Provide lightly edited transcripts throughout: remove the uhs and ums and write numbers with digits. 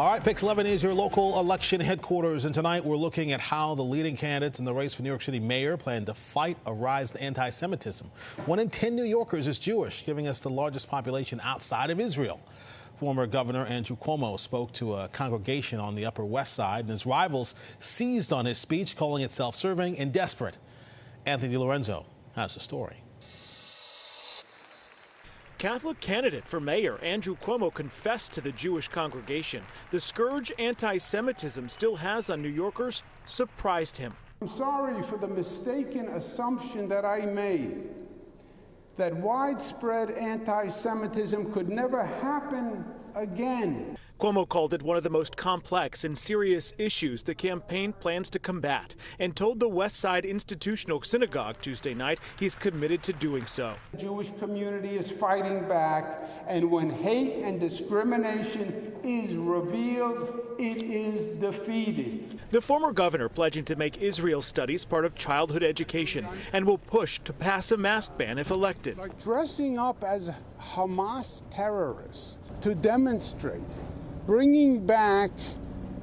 All right, Pix 11 is your local election headquarters, and tonight we're looking at how the leading candidates in the race for New York City mayor plan to fight a rise in anti-Semitism. 1 in 10 New Yorkers is Jewish, giving us the largest population outside of Israel. Former Governor Andrew Cuomo spoke to a congregation on the Upper West Side, and his rivals seized on his speech, calling it self-serving and desperate. Anthony DiLorenzo has the story. Catholic candidate for mayor Andrew Cuomo confessed to the Jewish congregation the scourge anti-Semitism still has on New Yorkers surprised him. I'm sorry for the mistaken assumption that I made that widespread anti-Semitism could never happen again. Cuomo called it one of the most complex and serious issues the campaign plans to combat, and told the West Side Institutional Synagogue Tuesday night he's committed to doing so. The Jewish community is fighting back, and when hate and discrimination is revealed, it is defeated. The former governor pledging to make Israel studies part of childhood education and will push to pass a mask ban if elected. Dressing up as Hamas terrorists to demonstrate bringing back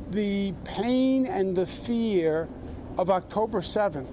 the pain and the fear of October 7th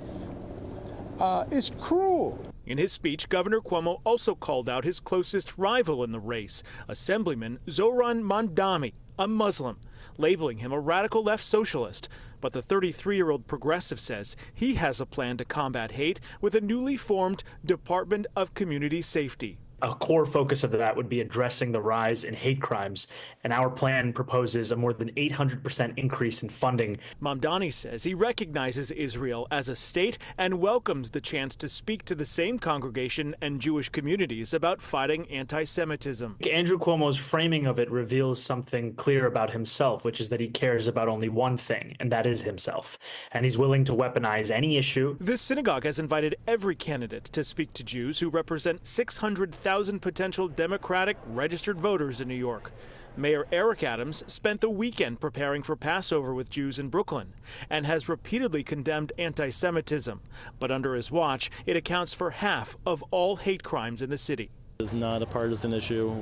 is cruel. In his speech, Governor Cuomo also called out his closest rival in the race, Assemblyman Zohran Mamdani, a Muslim, labeling him a radical left socialist. But the 33-year-old progressive says he has a plan to combat hate with a newly formed Department of Community Safety. A core focus of that would be addressing the rise in hate crimes, and our plan proposes a more than 800% increase in funding. Mamdani says he recognizes Israel as a state and welcomes the chance to speak to the same congregation and Jewish communities about fighting anti-Semitism. Andrew Cuomo's framing of it reveals something clear about himself, which is that he cares about only one thing, and that is himself. And he's willing to weaponize any issue. This synagogue has invited every candidate to speak to Jews who represent 600,000 potential Democratic registered voters in New York. Mayor Eric Adams spent the weekend preparing for Passover with Jews in Brooklyn and has repeatedly condemned anti-Semitism. But under his watch, it accounts for half of all hate crimes in the city. It's not a partisan issue.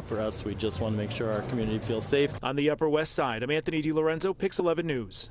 For us, we just want to make sure our community feels safe. On the Upper West Side, I'm Anthony DiLorenzo, Pix 11 News.